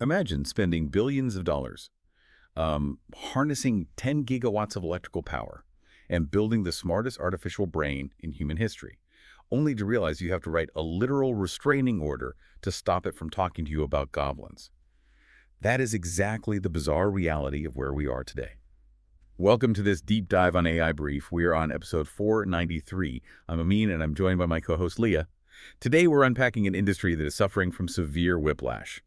Imagine spending billions of dollars, harnessing 10 gigawatts of electrical power, and building the smartest artificial brain in human history, only to realize you have to write a literal restraining order to stop it from talking to you about goblins. That is exactly the bizarre reality of where we are today. Welcome to this deep dive on AI Brief. We are on episode 493. I'm Amin, and I'm joined by my co-host Leah. Today, we're unpacking an industry that is suffering from severe whiplash.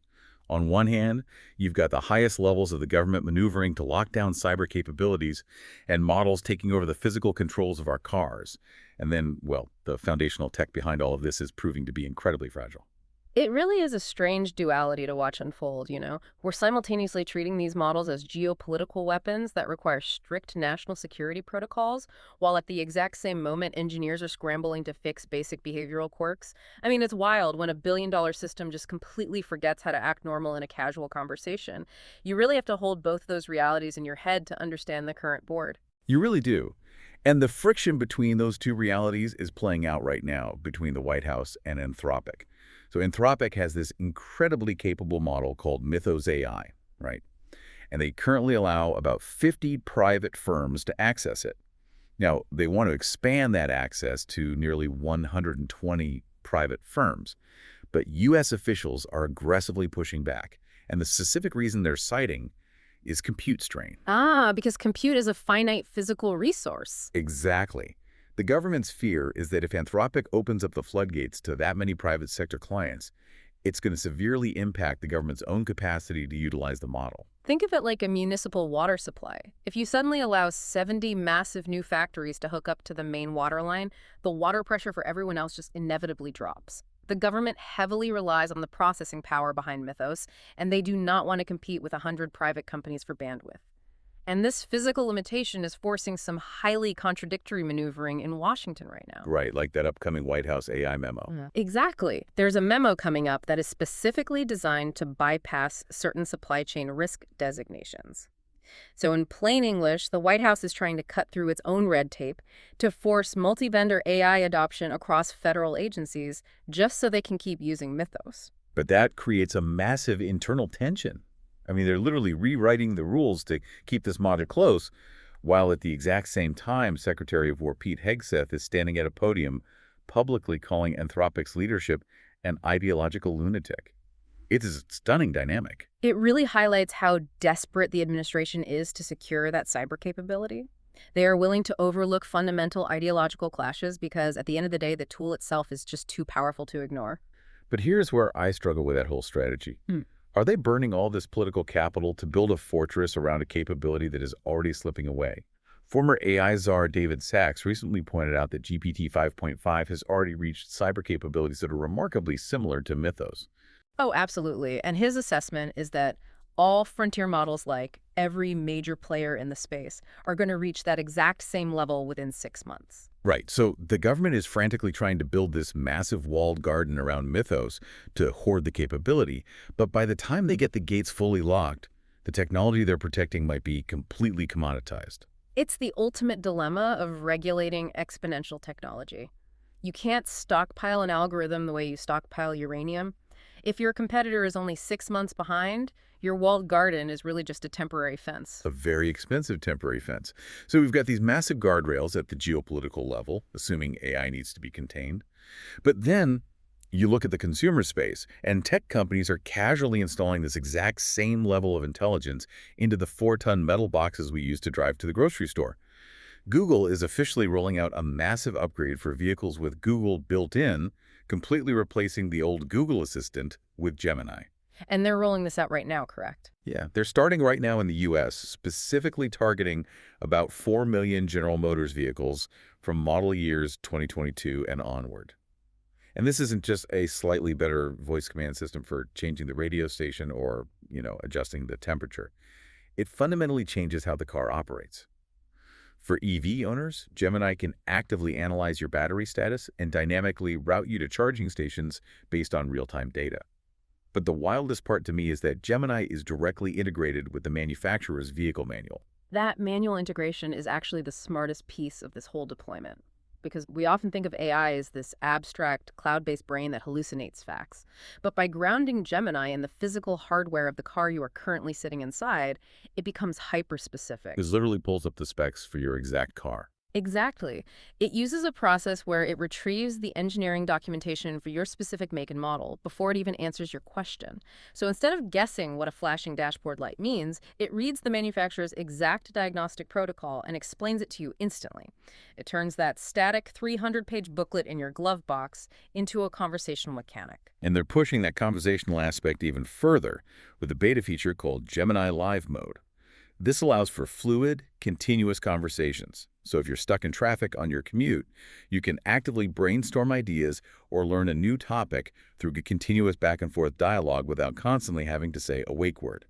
On one hand, you've got the highest levels of the government maneuvering to lock down cyber capabilities and models taking over the physical controls of our cars. And then, well, the foundational tech behind all of this is proving to be incredibly fragile. It really is a strange duality to watch unfold, you know? We're simultaneously treating these models as geopolitical weapons that require strict national security protocols, while at the exact same moment, engineers are scrambling to fix basic behavioral quirks. I mean, it's wild when a billion-dollar system just completely forgets how to act normal in a casual conversation. You really have to hold both those realities in your head to understand the current board. You really do. And the friction between those two realities is playing out right now between the White House and Anthropic. So Anthropic has this incredibly capable model called Mythos AI, right? And they currently allow about 50 private firms to access it. Now, they want to expand that access to nearly 120 private firms. But U.S. officials are aggressively pushing back. And the specific reason they're citing is compute strain. Because compute is a finite physical resource. Exactly. The government's fear is that if Anthropic opens up the floodgates to that many private sector clients, it's going to severely impact the government's own capacity to utilize the model. Think of it like a municipal water supply. If you suddenly allow 70 massive new factories to hook up to the main water line, the water pressure for everyone else just inevitably drops. The government heavily relies on the processing power behind Mythos, and they do not want to compete with 100 private companies for bandwidth. And this physical limitation is forcing some highly contradictory maneuvering in Washington right now. Right, like that upcoming White House AI memo. Yeah. Exactly. There's a memo coming up that is specifically designed to bypass certain supply chain risk designations. So in plain English, the White House is trying to cut through its own red tape to force multi-vendor AI adoption across federal agencies just so they can keep using Mythos. But that creates a massive internal tension. I mean, they're literally rewriting the rules to keep this model close, while at the exact same time, Secretary of War Pete Hegseth is standing at a podium publicly calling Anthropic's leadership an ideological lunatic. It is a stunning dynamic. It really highlights how desperate the administration is to secure that cyber capability. They are willing to overlook fundamental ideological clashes because at the end of the day, the tool itself is just too powerful to ignore. But here's where I struggle with that whole strategy. Are they burning all this political capital to build a fortress around a capability that is already slipping away? Former AI czar David Sachs recently pointed out that GPT 5.5 has already reached cyber capabilities that are remarkably similar to Mythos. Oh, absolutely. And his assessment is that all frontier models, like every major player in the space, are going to reach that exact same level within 6 months. Right, so the government is frantically trying to build this massive walled garden around Mythos to hoard the capability, but by the time they get the gates fully locked, the technology they're protecting might be completely commoditized. It's the ultimate dilemma of regulating exponential technology. You can't stockpile an algorithm the way you stockpile uranium. If your competitor is only 6 months behind, your walled garden is really just a temporary fence. A very expensive temporary fence. So we've got these massive guardrails at the geopolitical level, assuming AI needs to be contained. But then you look at the consumer space, and tech companies are casually installing this exact same level of intelligence into the 4-ton metal boxes we use to drive to the grocery store. Google is officially rolling out a massive upgrade for vehicles with Google built in, completely replacing the old Google Assistant with Gemini. And they're rolling this out right now, correct? Yeah, they're starting right now in the U.S., specifically targeting about 4 million General Motors vehicles from model years 2022 and onward. And this isn't just a slightly better voice command system for changing the radio station or, adjusting the temperature. It fundamentally changes how the car operates. For EV owners, Gemini can actively analyze your battery status and dynamically route you to charging stations based on real-time data. But the wildest part to me is that Gemini is directly integrated with the manufacturer's vehicle manual. That manual integration is actually the smartest piece of this whole deployment. because we often think of AI as this abstract, cloud-based brain that hallucinates facts. But by grounding Gemini in the physical hardware of the car you are currently sitting inside, it becomes hyper-specific. It literally pulls up the specs for your exact car. Exactly. It uses a process where it retrieves the engineering documentation for your specific make and model before it even answers your question. So instead of guessing what a flashing dashboard light means, it reads the manufacturer's exact diagnostic protocol and explains it to you instantly. It turns that static 300-page booklet in your glove box into a conversational mechanic. And they're pushing that conversational aspect even further with a beta feature called Gemini Live Mode. This allows for fluid, continuous conversations. So if you're stuck in traffic on your commute, you can actively brainstorm ideas or learn a new topic through a continuous back-and-forth dialogue without constantly having to say a wake word.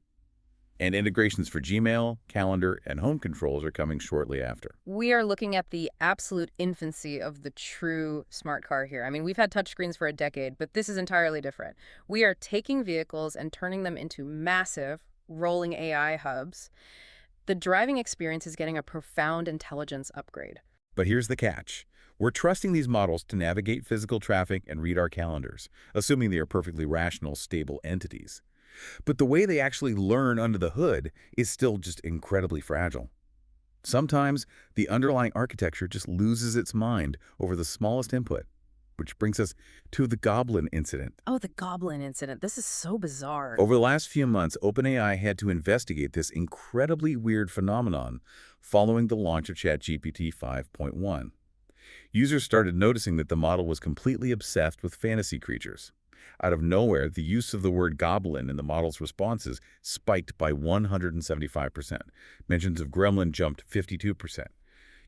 And integrations for Gmail, calendar, and home controls are coming shortly after. We are looking at the absolute infancy of the true smart car here. I mean, we've had touchscreens for a decade, but this is entirely different. We are taking vehicles and turning them into massive, rolling AI hubs. The driving experience is getting a profound intelligence upgrade. But here's the catch. We're trusting these models to navigate physical traffic and read our calendars, assuming they are perfectly rational, stable entities. But the way they actually learn under the hood is still just incredibly fragile. Sometimes the underlying architecture just loses its mind over the smallest input, which brings us to the Goblin incident. Oh, the Goblin incident. This is so bizarre. Over the last few months, OpenAI had to investigate this incredibly weird phenomenon following the launch of ChatGPT 5.1. Users started noticing that the model was completely obsessed with fantasy creatures. Out of nowhere, the use of the word goblin in the model's responses spiked by 175%. Mentions of gremlin jumped 52%.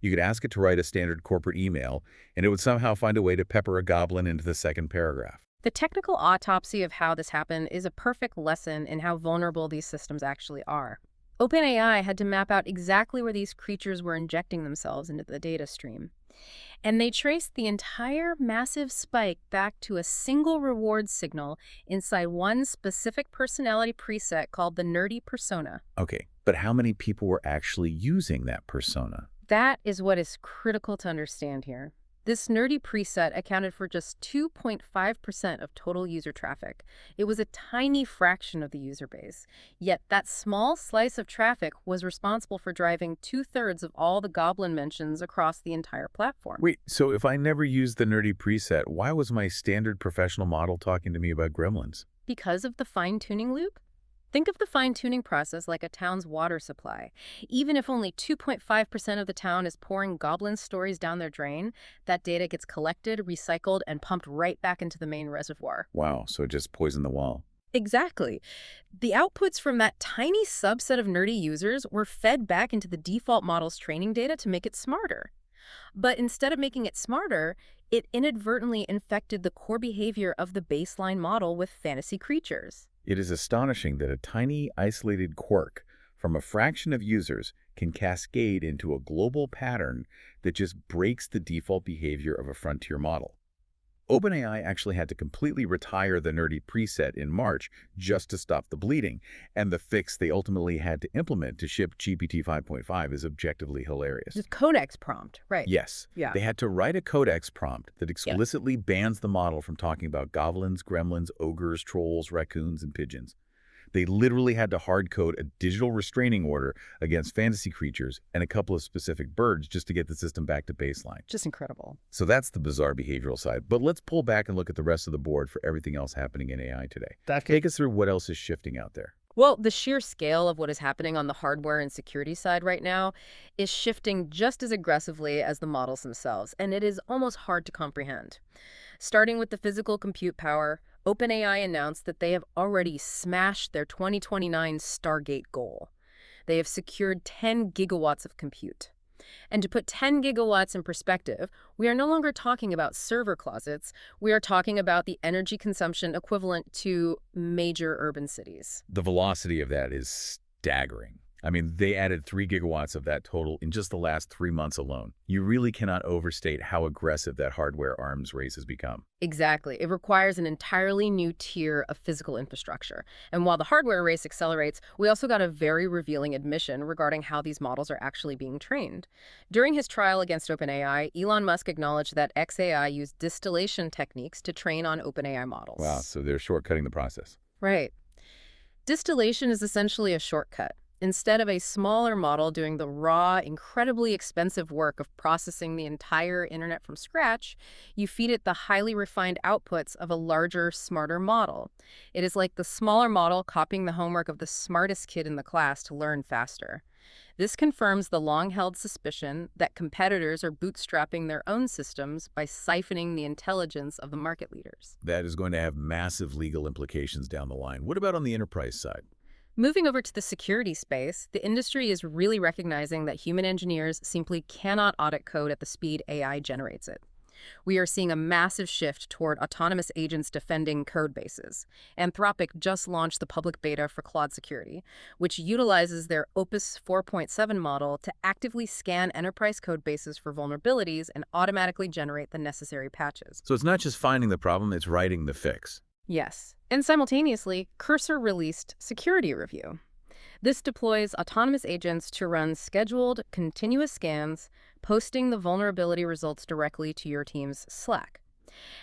You could ask it to write a standard corporate email, and it would somehow find a way to pepper a goblin into the second paragraph. The technical autopsy of how this happened is a perfect lesson in how vulnerable these systems actually are. OpenAI had to map out exactly where these creatures were injecting themselves into the data stream. And they traced the entire massive spike back to a single reward signal inside one specific personality preset called the nerdy persona. Okay, but how many people were actually using that persona? That is what is critical to understand here. This nerdy preset accounted for just 2.5% of total user traffic. It was a tiny fraction of the user base. Yet that small slice of traffic was responsible for driving 2/3 of all the Goblin mentions across the entire platform. Wait, so if I never used the nerdy preset, why was my standard professional model talking to me about gremlins? Because of the fine-tuning loop? Think of the fine-tuning process like a town's water supply. Even if only 2.5% of the town is pouring goblin stories down their drain, that data gets collected, recycled, and pumped right back into the main reservoir. Wow, so it just poisoned the well. Exactly. The outputs from that tiny subset of nerdy users were fed back into the default model's training data to make it smarter. But instead of making it smarter, it inadvertently infected the core behavior of the baseline model with fantasy creatures. It is astonishing that a tiny, isolated quirk from a fraction of users can cascade into a global pattern that just breaks the default behavior of a frontier model. OpenAI actually had to completely retire the nerdy preset in March just to stop the bleeding, and the fix they ultimately had to implement to ship GPT 5.5 is objectively hilarious. Just codex prompt, right? Yes. Yeah. They had to write a codex prompt that explicitly bans the model from talking about goblins, gremlins, ogres, trolls, raccoons, and pigeons. They literally had to hard-code a digital restraining order against fantasy creatures and a couple of specific birds just to get the system back to baseline. Just incredible. So that's the bizarre behavioral side. But let's pull back and look at the rest of the board for everything else happening in AI today. Take us through what else is shifting out there. Well, the sheer scale of what is happening on the hardware and security side right now is shifting just as aggressively as the models themselves, and it is almost hard to comprehend. Starting with the physical compute power, OpenAI announced that they have already smashed their 2029 Stargate goal. They have secured 10 gigawatts of compute. And to put 10 gigawatts in perspective, we are no longer talking about server closets. We are talking about the energy consumption equivalent to major urban cities. The velocity of that is staggering. I mean, they added 3 gigawatts of that total in just the last 3 months alone. You really cannot overstate how aggressive that hardware arms race has become. Exactly. It requires an entirely new tier of physical infrastructure. And while the hardware race accelerates, we also got a very revealing admission regarding how these models are actually being trained. During his trial against OpenAI, Elon Musk acknowledged that XAI used distillation techniques to train on OpenAI Wow, models. so they're shortcutting the process. Right. Distillation is essentially a shortcut. Instead of a smaller model doing the raw, incredibly expensive work of processing the entire internet from scratch, you feed it the highly refined outputs of a larger, smarter model. It is like the smaller model copying the homework of the smartest kid in the class to learn faster. This confirms the long-held suspicion that competitors are bootstrapping their own systems by siphoning the intelligence of the market leaders. That is going to have massive legal implications down the line. What about on the enterprise side? Moving over to the security space, the industry is really recognizing that human engineers simply cannot audit code at the speed AI generates it. We are seeing a massive shift toward autonomous agents defending code bases. Anthropic just launched the public beta for Claude Security, which utilizes their Opus 4.7 model to actively scan enterprise code bases for vulnerabilities and automatically generate the necessary patches. So it's not just finding the problem, it's writing the fix. Yes. And simultaneously, Cursor released Security Review. This deploys autonomous agents to run scheduled, continuous scans, posting the vulnerability results directly to your team's Slack.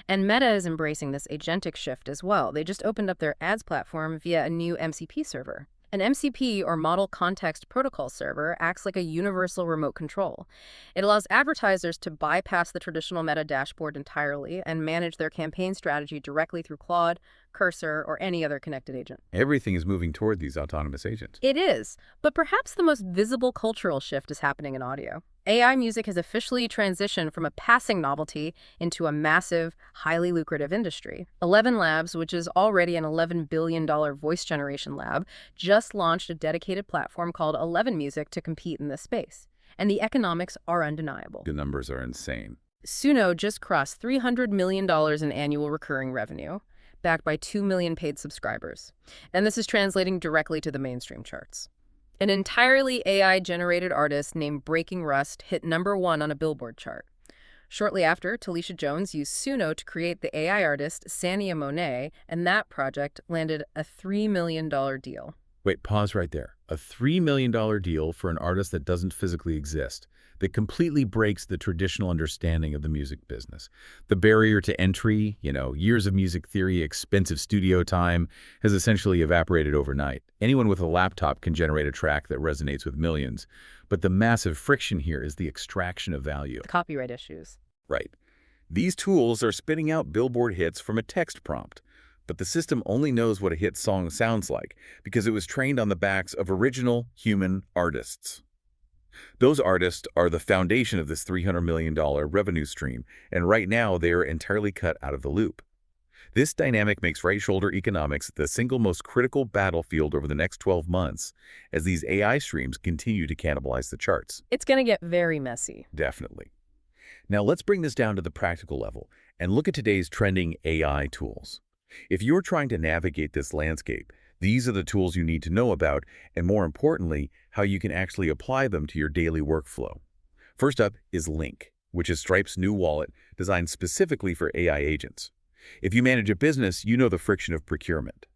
And Meta is embracing this agentic shift as well. They just opened up their ads platform via a new MCP server. An MCP, or Model Context Protocol server, acts like a universal remote control. It allows advertisers to bypass the traditional Meta dashboard entirely and manage their campaign strategy directly through Claude, Cursor, or any other connected agent. Everything is moving toward these autonomous agents. It is, but perhaps the most visible cultural shift is happening in audio. AI music has officially transitioned from a passing novelty into a massive, highly lucrative industry. 11 Labs, which is already an $11 billion voice generation lab, just launched a dedicated platform called 11 Music to compete in this space. And the economics are undeniable. The numbers are insane. Suno just crossed $300 million in annual recurring revenue, backed by 2 million paid subscribers. And this is translating directly to the mainstream charts. An entirely AI-generated artist named Breaking Rust hit #1 on a Billboard chart. Shortly after, Talisha Jones used Suno to create the AI artist Sania Monet, and that project landed a $3 million deal. Wait, pause right there. A $3 million deal for an artist that doesn't physically exist, that completely breaks the traditional understanding of the music business. The barrier to entry, years of music theory, expensive studio time, has essentially evaporated overnight. Anyone with a laptop can generate a track that resonates with millions. But the massive friction here is the extraction of value. The copyright issues. Right. These tools are spitting out Billboard hits from a text prompt. But the system only knows what a hit song sounds like because it was trained on the backs of original human artists. Those artists are the foundation of this $300 million revenue stream, and right now they are entirely cut out of the loop. This dynamic makes right-shoulder economics the single most critical battlefield over the next 12 months as these AI streams continue to cannibalize the charts. It's going to get very messy. Definitely. Now let's bring this down to the practical level and look at today's trending AI tools. If you're trying to navigate this landscape, these are the tools you need to know about, and more importantly, how you can actually apply them to your daily workflow. First up is Link, which is Stripe's new wallet designed specifically for AI agents. If you manage a business, you know the friction of procurement.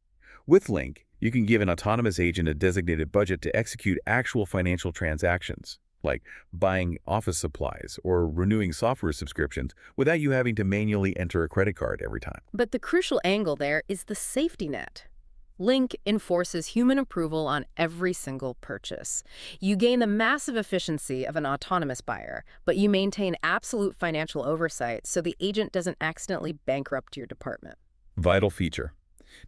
With Link, you can give an autonomous agent a designated budget to execute actual financial transactions, like buying office supplies or renewing software subscriptions without you having to manually enter a credit card every time. But the crucial angle there is the safety net. Link enforces human approval on every single purchase. You gain the massive efficiency of an autonomous buyer, but you maintain absolute financial oversight so the agent doesn't accidentally bankrupt your department. Vital feature.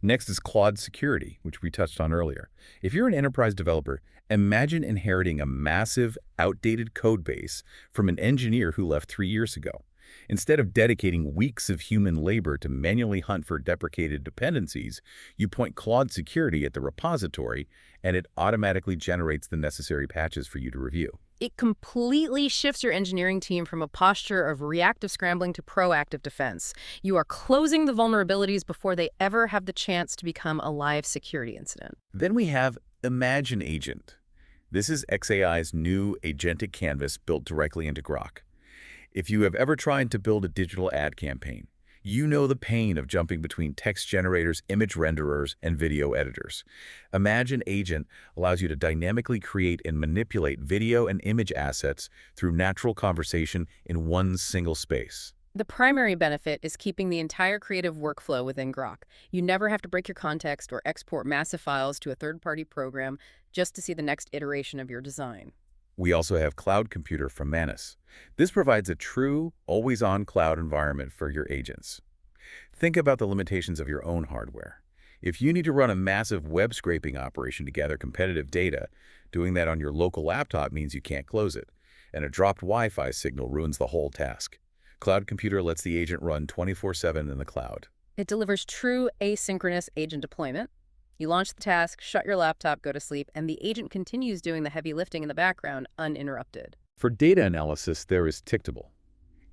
Next is Claude Security, which we touched on earlier. If you're an enterprise developer, imagine inheriting a massive, outdated code base from an engineer who left 3 years ago. Instead of dedicating weeks of human labor to manually hunt for deprecated dependencies, you point Claude Security at the repository, and it automatically generates the necessary patches for you to review. It completely shifts your engineering team from a posture of reactive scrambling to proactive defense. You are closing the vulnerabilities before they ever have the chance to become a live security incident. Then we have Imagine Agent. This is xAI's new agentic canvas built directly into Grok. If you have ever tried to build a digital ad campaign, you know the pain of jumping between text generators, image renderers, and video editors. Imagine Agent allows you to dynamically create and manipulate video and image assets through natural conversation in one single space. The primary benefit is keeping the entire creative workflow within Grok. You never have to break your context or export massive files to a third-party program just to see the next iteration of your design. We also have Cloud Computer from Manus. This provides a true, always-on cloud environment for your agents. Think about the limitations of your own hardware. If you need to run a massive web scraping operation to gather competitive data, doing that on your local laptop means you can't close it, and a dropped Wi-Fi signal ruins the whole task. Cloud Computer lets the agent run 24/7 in the cloud. It delivers true asynchronous agent deployment. You launch the task, shut your laptop, go to sleep, and the agent continues doing the heavy lifting in the background uninterrupted. For data analysis, there is Tictable.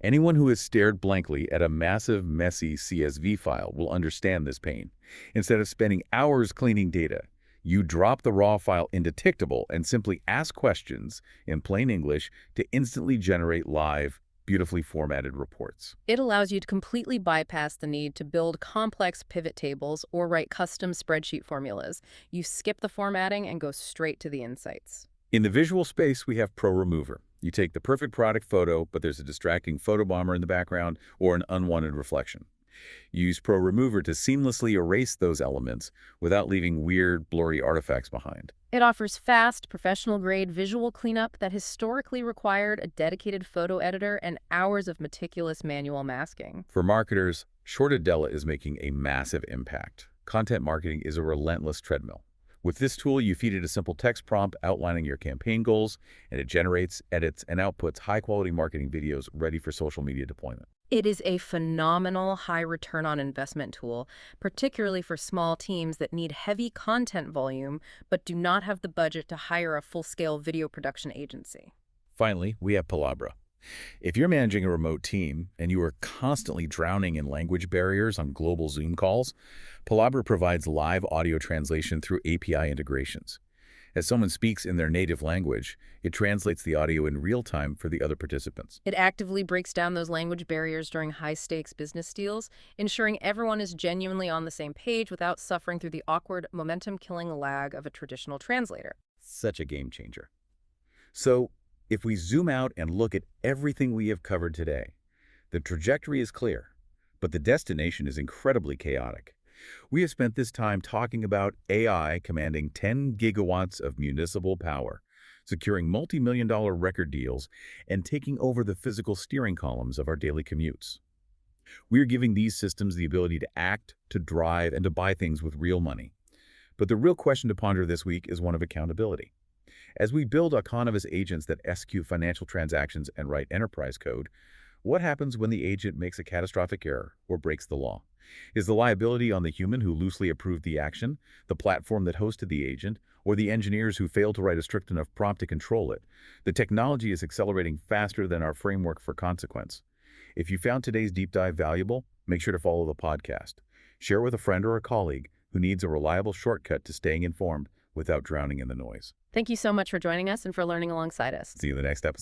Anyone who has stared blankly at a massive, messy CSV file will understand this pain. Instead of spending hours cleaning data, you drop the raw file into Tictable and simply ask questions in plain English to instantly generate live, beautifully formatted reports. It allows you to completely bypass the need to build complex pivot tables or write custom spreadsheet formulas. You skip the formatting and go straight to the insights. In the visual space, we have Pro Remover. You take the perfect product photo, but there's a distracting photobomber in the background or an unwanted reflection. Use Pro Remover to seamlessly erase those elements without leaving weird, blurry artifacts behind. It offers fast, professional-grade visual cleanup that historically required a dedicated photo editor and hours of meticulous manual masking. For marketers, Shortadella is making a massive impact. Content marketing is a relentless treadmill. With this tool, you feed it a simple text prompt outlining your campaign goals, and it generates, edits, and outputs high-quality marketing videos ready for social media deployment. It is a phenomenal high return on investment tool, particularly for small teams that need heavy content volume but do not have the budget to hire a full-scale video production agency. Finally, we have Palabra. If you're managing a remote team and you are constantly drowning in language barriers on global Zoom calls, Palabra provides live audio translation through API integrations. As someone speaks in their native language, it translates the audio in real time for the other participants. It actively breaks down those language barriers during high-stakes business deals, ensuring everyone is genuinely on the same page without suffering through the awkward, momentum-killing lag of a traditional translator. Such a game changer. So, if we zoom out and look at everything we have covered today, the trajectory is clear, but the destination is incredibly chaotic. We have spent this time talking about AI commanding 10 gigawatts of municipal power, securing multi-million-dollar record deals, and taking over the physical steering columns of our daily commutes. We are giving these systems the ability to act, to drive, and to buy things with real money. But the real question to ponder this week is one of accountability. As we build autonomous agents that execute financial transactions and write enterprise code, what happens when the agent makes a catastrophic error or breaks the law? Is the liability on the human who loosely approved the action, the platform that hosted the agent, or the engineers who failed to write a strict enough prompt to control it? The technology is accelerating faster than our framework for consequence. If you found today's deep dive valuable, make sure to follow the podcast. Share with a friend or a colleague who needs a reliable shortcut to staying informed without drowning in the noise. Thank you so much for joining us and for learning alongside us. See you in the next episode.